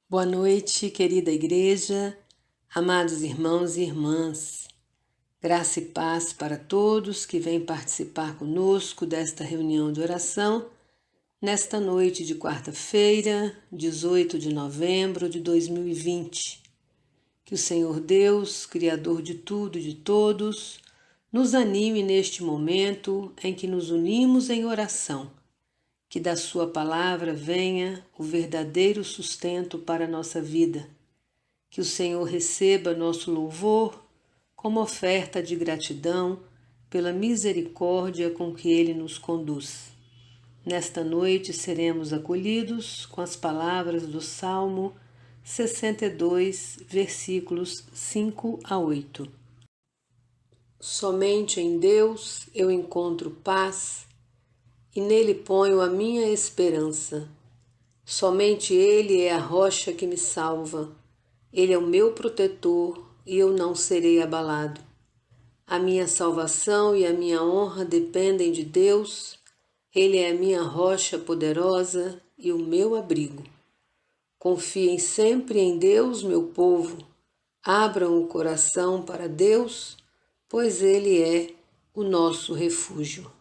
Boa noite, querida igreja, amados irmãos e irmãs. Graça e paz para todos que vêm participar conosco desta reunião de oração nesta noite de quarta-feira, 18 de novembro de 2020. Que o Senhor Deus, Criador de tudo e de todos, nos anime neste momento em que nos unimos em oração. Que da sua palavra venha o verdadeiro sustento para a nossa vida. Que o Senhor receba nosso louvor como oferta de gratidão pela misericórdia com que Ele nos conduz. Nesta noite seremos acolhidos com as palavras do Salmo 62, versículos 5 a 8. Somente em Deus eu encontro paz, e nele ponho a minha esperança. Somente Ele é a rocha que me salva. Ele é o meu protetor e eu não serei abalado. A minha salvação e a minha honra dependem de Deus. Ele é a minha rocha poderosa e o meu abrigo. Confiem sempre em Deus, meu povo. Abram o coração para Deus, pois Ele é o nosso refúgio.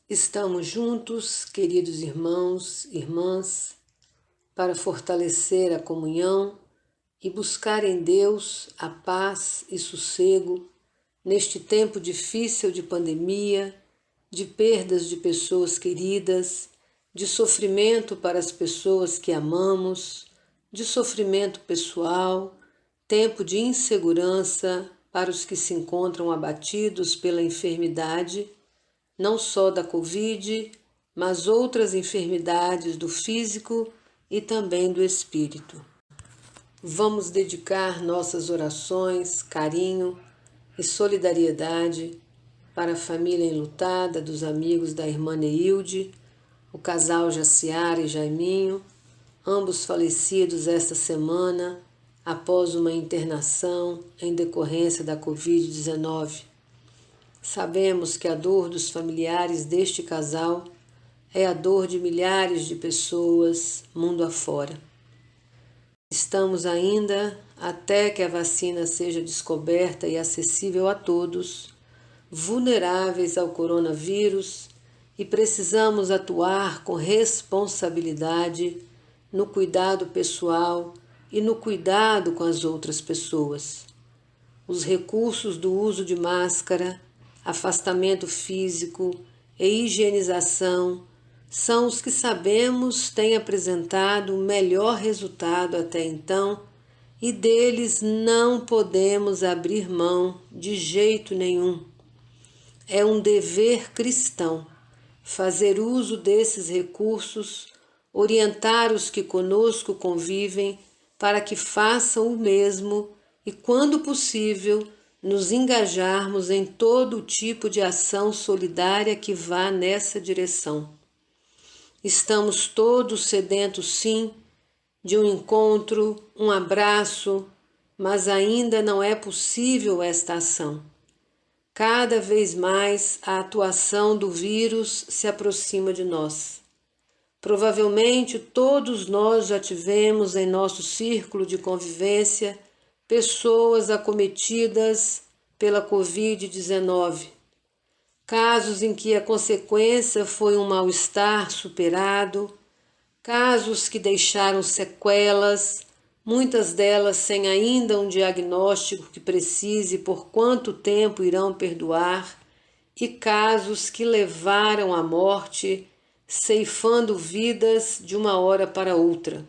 Estamos juntos, queridos irmãos e irmãs, para fortalecer a comunhão e buscar em Deus a paz e sossego neste tempo difícil de pandemia, de perdas de pessoas queridas, de sofrimento para as pessoas que amamos, de sofrimento pessoal, tempo de insegurança para os que se encontram abatidos pela enfermidade, não só da Covid, mas outras enfermidades do físico e também do espírito. Vamos dedicar nossas orações, carinho e solidariedade para a família enlutada dos amigos da irmã Neilde, o casal Jaciara e Jaiminho, ambos falecidos esta semana após uma internação em decorrência da Covid-19. Sabemos que a dor dos familiares deste casal é a dor de milhares de pessoas mundo afora. Estamos ainda, até que a vacina seja descoberta e acessível a todos, vulneráveis ao coronavírus e precisamos atuar com responsabilidade no cuidado pessoal e no cuidado com as outras pessoas. Os recursos do uso de máscara, afastamento físico e higienização são os que sabemos têm apresentado o melhor resultado até então e deles não podemos abrir mão de jeito nenhum. É um dever cristão fazer uso desses recursos, orientar os que conosco convivem para que façam o mesmo e, quando possível, nos engajarmos em todo tipo de ação solidária que vá nessa direção. Estamos todos sedentos, sim, de um encontro, um abraço, mas ainda não é possível esta ação. Cada vez mais a atuação do vírus se aproxima de nós. Provavelmente todos nós já tivemos em nosso círculo de convivência pessoas acometidas pela Covid-19, casos em que a consequência foi um mal-estar superado, casos que deixaram sequelas, muitas delas sem ainda um diagnóstico que precise por quanto tempo irão perduar, e casos que levaram à morte, ceifando vidas de uma hora para outra.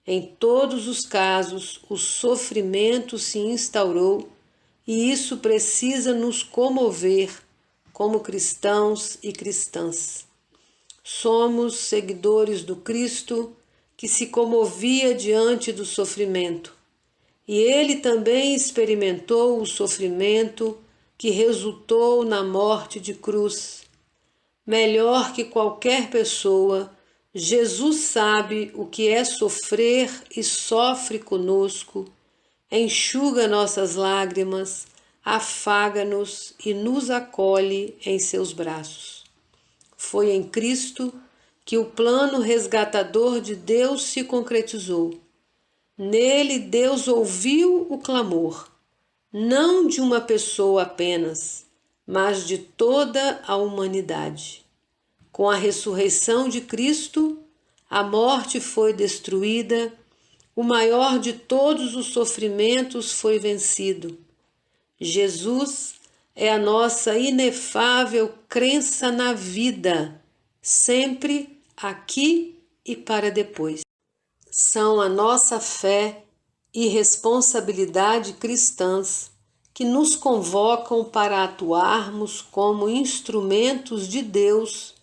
Em todos os casos, o sofrimento se instaurou e isso precisa nos comover como cristãos e cristãs. Somos seguidores do Cristo que se comovia diante do sofrimento, e ele também experimentou o sofrimento que resultou na morte de cruz. Melhor que qualquer pessoa, Jesus sabe o que é sofrer e sofre conosco, enxuga nossas lágrimas, afaga-nos e nos acolhe em seus braços. Foi em Cristo que o plano resgatador de Deus se concretizou. Nele, Deus ouviu o clamor, não de uma pessoa apenas, mas de toda a humanidade. Com a ressurreição de Cristo, a morte foi destruída, o maior de todos os sofrimentos foi vencido. Jesus é a nossa inefável crença na vida, sempre, aqui e para depois. São a nossa fé e responsabilidade cristãs que nos convocam para atuarmos como instrumentos de Deus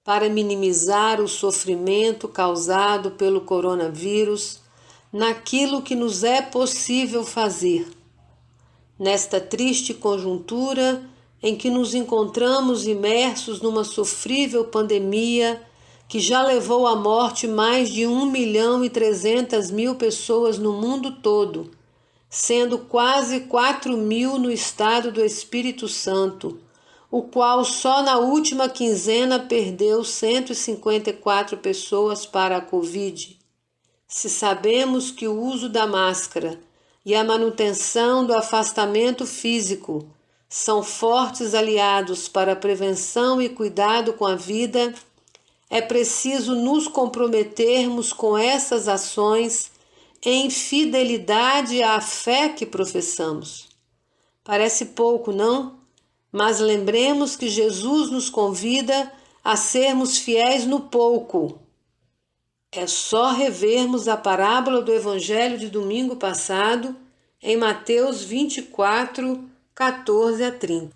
para minimizar o sofrimento causado pelo coronavírus naquilo que nos é possível fazer. Nesta triste conjuntura em que nos encontramos imersos numa sofrível pandemia que já levou à morte mais de 1.300.000 pessoas no mundo todo, sendo quase 4.000 no estado do Espírito Santo, o qual só na última quinzena perdeu 154 pessoas para a Covid. Se sabemos que o uso da máscara e a manutenção do afastamento físico são fortes aliados para a prevenção e cuidado com a vida, é preciso nos comprometermos com essas ações em fidelidade à fé que professamos. Parece pouco, não? Mas lembremos que Jesus nos convida a sermos fiéis no pouco. É só revermos a parábola do Evangelho de domingo passado, em Mateus 24, 14 a 30.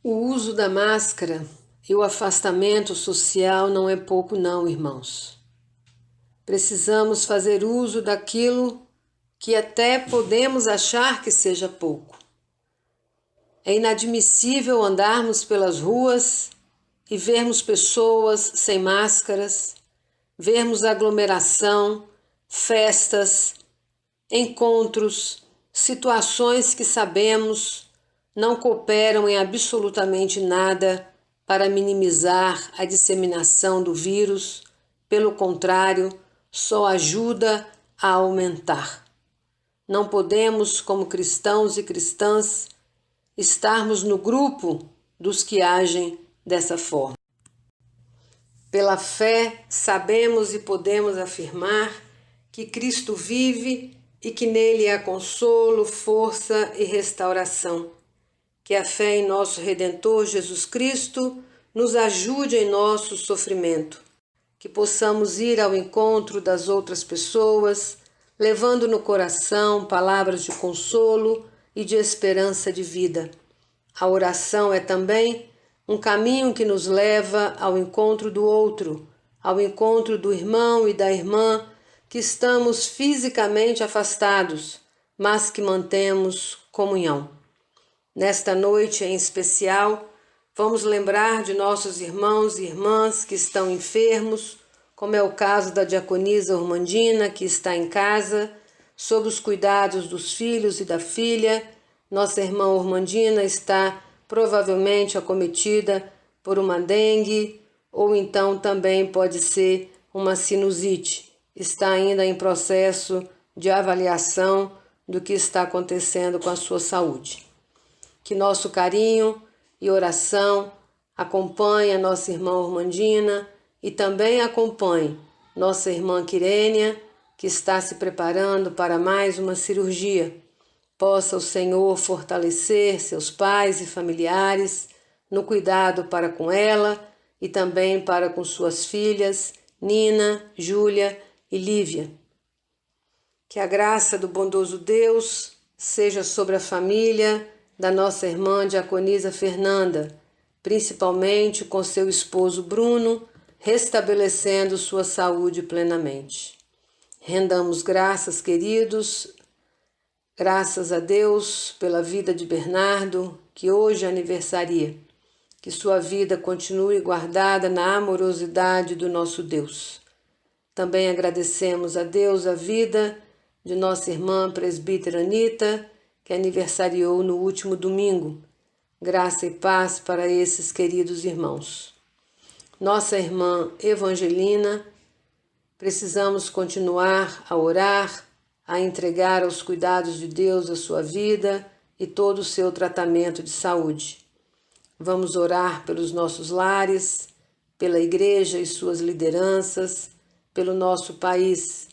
O uso da máscara e o afastamento social não é pouco não, irmãos. Precisamos fazer uso daquilo que até podemos achar que seja pouco. É inadmissível andarmos pelas ruas e vermos pessoas sem máscaras, vermos aglomeração, festas, encontros, situações que sabemos não cooperam em absolutamente nada para minimizar a disseminação do vírus, pelo contrário, só ajuda a aumentar. Não podemos, como cristãos e cristãs, estarmos no grupo dos que agem dessa forma. Pela fé, sabemos e podemos afirmar que Cristo vive e que nele há consolo, força e restauração. Que a fé em nosso Redentor Jesus Cristo nos ajude em nosso sofrimento. Que possamos ir ao encontro das outras pessoas, levando no coração palavras de consolo e de esperança de vida. A oração é também um caminho que nos leva ao encontro do outro, ao encontro do irmão e da irmã que estamos fisicamente afastados, mas que mantemos comunhão. Nesta noite em especial, vamos lembrar de nossos irmãos e irmãs que estão enfermos, como é o caso da diaconisa Ormandina, que está em casa, sob os cuidados dos filhos e da filha. Nossa irmã Ormandina está provavelmente acometida por uma dengue, ou então também pode ser uma sinusite. Está ainda em processo de avaliação do que está acontecendo com a sua saúde. Que nosso carinho e oração acompanhe a nossa irmã Ormandina e também acompanhe nossa irmã Quirênia, que está se preparando para mais uma cirurgia. Possa o Senhor fortalecer seus pais e familiares no cuidado para com ela e também para com suas filhas, Nina, Júlia e Lívia. Que a graça do bondoso Deus seja sobre a família da nossa irmã Diaconisa Fernanda, principalmente com seu esposo Bruno, restabelecendo sua saúde plenamente. Rendamos graças, queridos, graças a Deus pela vida de Bernardo, que hoje aniversaria. Que sua vida continue guardada na amorosidade do nosso Deus. Também agradecemos a Deus a vida de nossa irmã presbítera Anita, que aniversariou no último domingo. Graça e paz para esses queridos irmãos. Nossa irmã Evangelina, precisamos continuar a orar, a entregar aos cuidados de Deus a sua vida e todo o seu tratamento de saúde. Vamos orar pelos nossos lares, pela igreja e suas lideranças, pelo nosso país,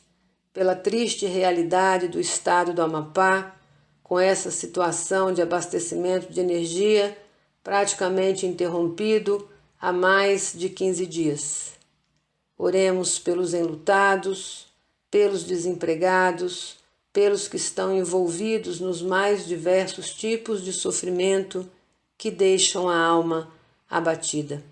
pela triste realidade do estado do Amapá, com essa situação de abastecimento de energia praticamente interrompido há mais de 15 dias. Oremos pelos enlutados, pelos desempregados, pelos que estão envolvidos nos mais diversos tipos de sofrimento que deixam a alma abatida.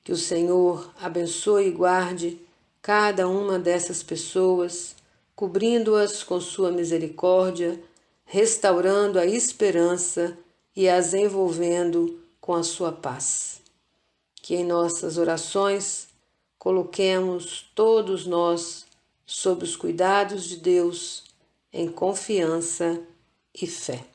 Que o Senhor abençoe e guarde cada uma dessas pessoas, cobrindo-as com sua misericórdia, restaurando a esperança e as envolvendo com a sua paz. Que em nossas orações coloquemos todos nós sob os cuidados de Deus, em confiança e fé.